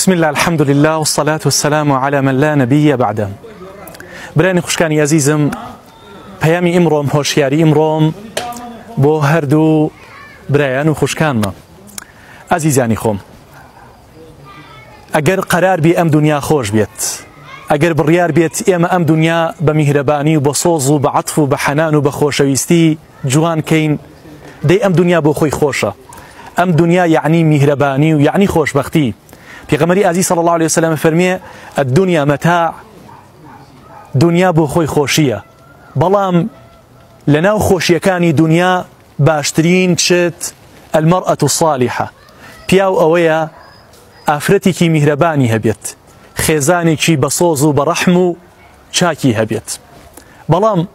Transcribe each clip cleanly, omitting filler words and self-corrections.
بسم الله الحمد لله والصلاة والسلام على من لا نبي بعده. براني خوشكاني عزيزم، پیامی امروم هوشیاری امروم بو هر دو برایان و خوشکان ما. عزیزانی خوم، اگر قرار بی ام دنیا خوش بیت، اگر بریار بیت اما ام دنیا بمهربانی و بصوز و بعطف و بحنان و بخوشویستی جوان کین، دی ام دنیا بو خوی خوشه. ام دنیا یعنی مهربانی و یعنی خوشبختی. پیغمبری عزیز صلی الله علیه وسلم فرمیه الدنیا متاع، دنیا بو خوی خوشیه، بلام لناو خوشیکانی دنیا باشترین چت المرأة الصالحة، پیاو اویا افرتی کی مهربانی هبیت، خیزانی کی بصوز و برحم و چاکی هبیت. بلام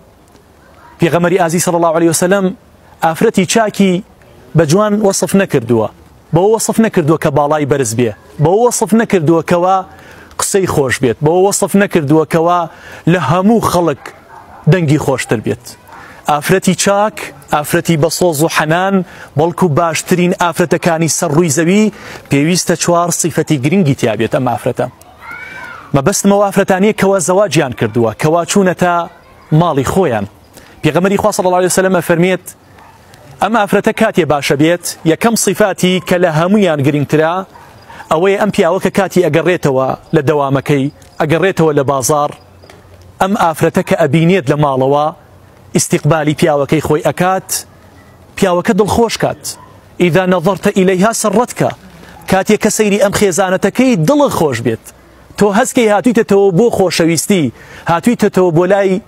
پیغمبری عزیز صلی الله علیه وسلم افرتی چاکی بجوان وصف نکردوه، بو وصف نکردوه که بالای برز بیه، بو وصف نکردوه که قصی خوش بیت، بو وصف نکردوه که لهمو خلق دنگی خوشتر بیت. افرتی چاک، افرتی بصوز و حنان، بلکو باشترین افرتکانی سر روی زوی پیویست چوار صفتی گرنگی تیابیت. اما افرتا ما بس مو افرتانی که زواجیان کردوه، که چونتا مالی خویان. پیغمبری خواه صلی الله علیه وسلم فرمیت اما افرتا کاتی باشه بیت یکم صفاتی که لهمویان گرنگترا اوی ام پیاوه که کاتی اگریتوا لدوامکی، اگریتوا لبازار، ام افرتا که ابینید لمالوا استقبالي پیاوەکەی خۆی ئەکات، پیاوەکە دڵخۆش کات. ئیدا نەظەرتە ئیلەیها سەڕەتکە، کاتێک کە سەیری ئەم خێزانەتەکەی دڵت خۆش بێت، تۆ هەستکەی هاتوویتەوە بۆ خۆشەویستی، هاتوویتەوە بۆ لای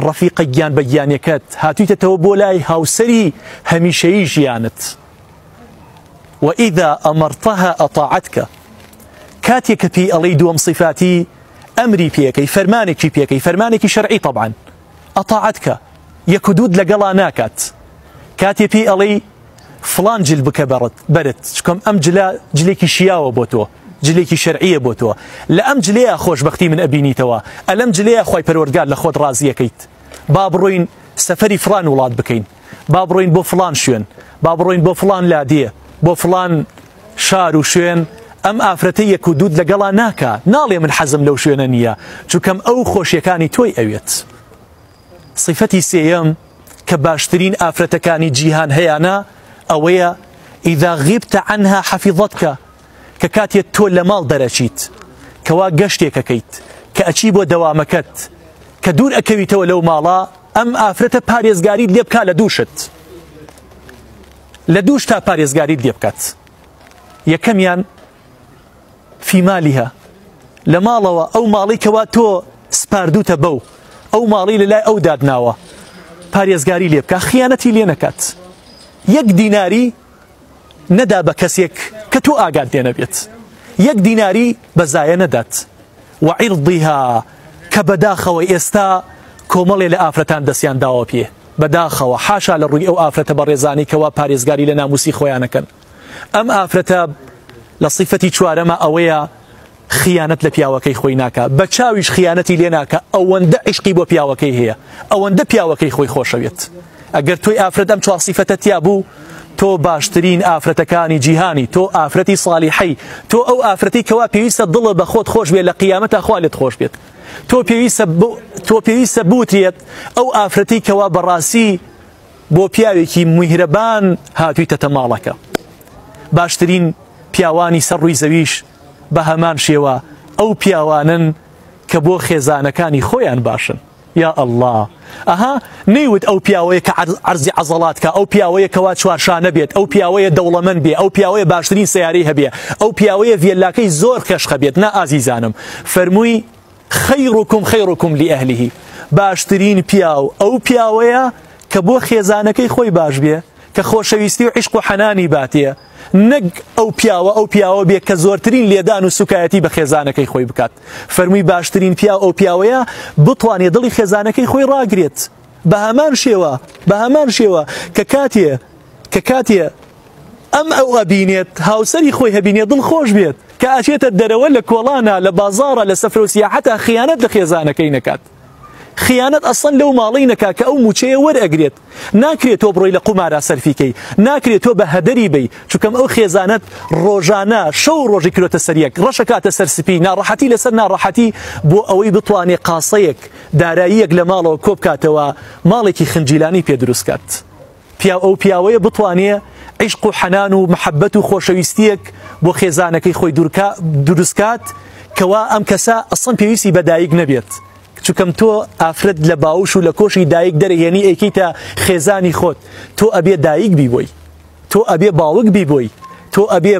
ڕەفیقە گیان بە گیانیەکەت، هاتوویتەوە بۆ لای هاوسەری هەمیشەیی ژیانت. وئیدا ئەمەرتەها ئەطاعەتکە، کاتێک کە پێی ئەڵێی دووەم صفاتی ئەمری پێەکەی، فەرمانێکی پێەکەی، فەرمانێکی شەرعی طبعاً، ئەطاعەتکە یەکودود لەگەڵا ناکات. کاتی پێی ئەڵێی فڵان جل بکە بەرت، چکەم ئەم جلا جلێکی شیاوە بۆ تۆ، جلێکی شەرعیە بۆ تۆ، لە ئەم جلەیە خۆشبەختی من ئەبینیتەوە، ئەلەم جلەیە خۆی پەروەردگار لە خۆت ڕازیەکەیت. با بڕۆین سەفەری فڵان وڵات بکەین، با بڕۆین بۆ فڵان شوێن، با بڕۆین بۆ فڵان لادیە، بۆ فڵان شار و شوێن. ئەم ئافرەتە یەکودود لەگەڵا ناکا، ناڵێ من حەزم لەو شوێنە نییە، چونکەم ئەو خۆشیەکانی تۆی ئەوێت. صفەتی سێیەم کە باشترین ئافرەتەکانی جیهان هەیەە ئەوەیە ئیدا غیبتە عنها حەفیظەتکە، کە کاتێک تۆ لە ماڵ دەرەچیت، کەوا گەشتێکەکەیت، کە ئەچی بۆ دەوامەکەت، کە دوور ئەکەویتەوە لەو ماڵە، ئەم ئافرەتە پارێزگاریت لێ بکات لە دووشت، لە دووش تا پارێزگاریت لێ بکات. یەکەمیان فی مالیها، لە ماڵەوە ئەو ماڵی کەوا تۆ سپاردوتە بەو، ئەو ماڵی لەلای ئەو دادناوە، پارێزگاری لێ بکە، خیانەتی لێ نەکات، یەک دیناری نەدا بە کەسێک کە تۆ ئاگات لێ نەبێت، یەک دیناری بەزایە نەدات. وعیرضیها، کە بەداخەوە ئێستا کۆمەڵێ لە ئافرەتان دەستیان داوە پێ، بەداخەوە حاشا لە ڕووی ئەو ئافرەتە بەڕێزانی کەوا پارێزگاری لە ناموسی خۆیانەکەن. ئەم ئافرەتە لە صیفەتی چوارەمە ئەوەیە خیانەت لە پیاوەکەی خۆی ناکە، بە چاویش خیانەتی لێ ناکە، ئەوەندە عیشقی بۆ پیاوەکەی هەیە، ئەوەندە پیاوەکەی خۆی خۆشەوێت. ئەگەر تۆی ئافرەت ئەم چوار صیفەتە تیا بوو، تۆ باشترین ئافرەتەکانی جیهانی، تۆ ئافرەتی صالیحەی، تۆ ئەو ئافرەتی کەوا پێویستە دڵە بە خۆت خۆش بێت، لە قیامەتە خوا لێت خۆش بێت. تۆ پێویستە بوترێت ئەو ئافرەتی کەوا بەڕاستی بۆ پیاوێکی میهرەبان هاتوویتە ماڵەکە. باشترین پیاوانی سەر ڕووی زەویش بە هەمان شێوە ئەو پیاوانن کە بۆ خێزانەکانی خۆیان باشن. یا ئەڵڵا، ئەها نەیوت ئەو پیاوەیە کە عەرزی عەزەڵات کە، ئەو پیاوەیە کەوا چوارشانە بێت، ئەو پیاوەیە دەوڵەمەند بێ، ئەو پیاوەیە باشترین سەیارەی هەبێ، ئەو پیاوەیە ڤێلاکەی زۆر خێشخە بێت. نا ئازیزانم، فەرمووی خەیڕوکم خەیڕوکم لئەهلیه، باشترین پیاو ئەو پیاوەیە کە بۆ خێزانەکەی خۆی باش بێ، کە خۆشەویستی و عیشق و حەنانی باتێ، نەک ئەو پیاوە بێ کە زۆرترین لێدان و سوکایەتی بە خێزانەکەی خۆی بکات. فەرمووی باشترین پیاو ئەو پیاوەیە بتوانێت دڵی خێزانەکەی خۆی ڕاگرێت. بە هەمان شێوە کە کاتێ ئەم ئەو ئەبینێت، هاوسەری خۆی هەبینێت، دڵخۆش بێت، کە ئاچێتە دەرەوە لە کۆڵانە، لە بازاڕە، لە سەفرە و سیاحەتە، خیانەت لە خێزانەکەی نەکات. خیانەت ئەسڵەن لەو ماڵەی نەکا کە ئەو موچەیە وەرئەگرێت ناکرێت تۆ بڕۆی لە قومارە سەرفیکەی ناکرێت تۆ بە هەدەری بی چونکەم ئەو خێزانەت ڕۆژانە شەو ڕۆژی کرۆتە سەریەک ڕەشە کاتە سەر سپی ناڕەحەتی لەسەر ناڕەحەتی بۆ ئەوەی بتوانێت قاسەیەک داراییەک لە ماڵەوە کۆ بکاتەوە ماڵێکی خنجیلانی پێ دروستکات ئەو پیاوەیە بتوانێت عیشق و حەنان و محەبەت و خۆشەویستیەک بۆ خێزانەکەی خۆی دروستکات کەوا ئەم کەسە ئەسڵەن پێویستی بە دایک نەبێت چونکەم تۆ ئافرەت لە باوش و لە کۆشی دایک دەرەهێنی ئەیکەیتە خێزانی خۆت تۆ ئەبێ دایک بیبۆی تۆ ئەبێ باوک بیبۆی تۆ ئەبێ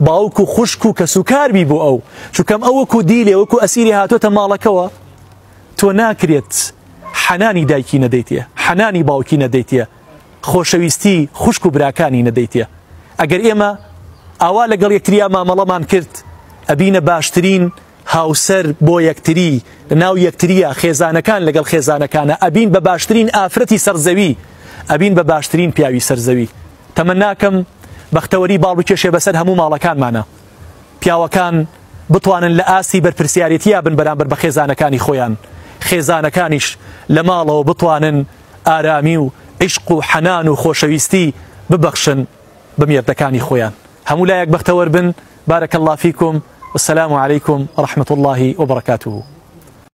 باوک و خوشک و کەسوکار بی بۆ ئەو چونکەم ئەو وەکو دیلێ وەکو ئەسیری هاتۆتە ماڵەکەوە تۆ ناکرێت حەنانی دایکی نەدەیتە حەنانی باوکی نەدەیتە خۆشەویستی خوشک و براکانی نەدەیتە ئەگەر ئێمە ئاوا لەگەڵ یەکتریا مامەڵەمان کرد ئەبینە باشترین هاوسەر بۆ یەکتری ناو یەکتریە خێزانەکان لەگەڵ خێزانەکانە ئەبین بە باشترین ئافرەتی سەرزەوی ئەبین بە باشترین پیاوی سەرزەوی تەمەناکەم بەختەوەری باڵ بکێشێ بەسەر هەموو ماڵەکانمانە پیاوەکان بتوانن لە ئاسی بەرپرسیارەتیە بن بەرامبەر بە خێزانەکانی خۆیان خێزانەکانیش لە ماڵەوە بتوانن ئارامی و عیشق و حەنان و خۆشەویستی ببەخشن بە مێردەکانی خۆیان هەموو لایەک بەختەوەر بن بارك الله فيكم والسلام عليكم ورحمة الله وبركاته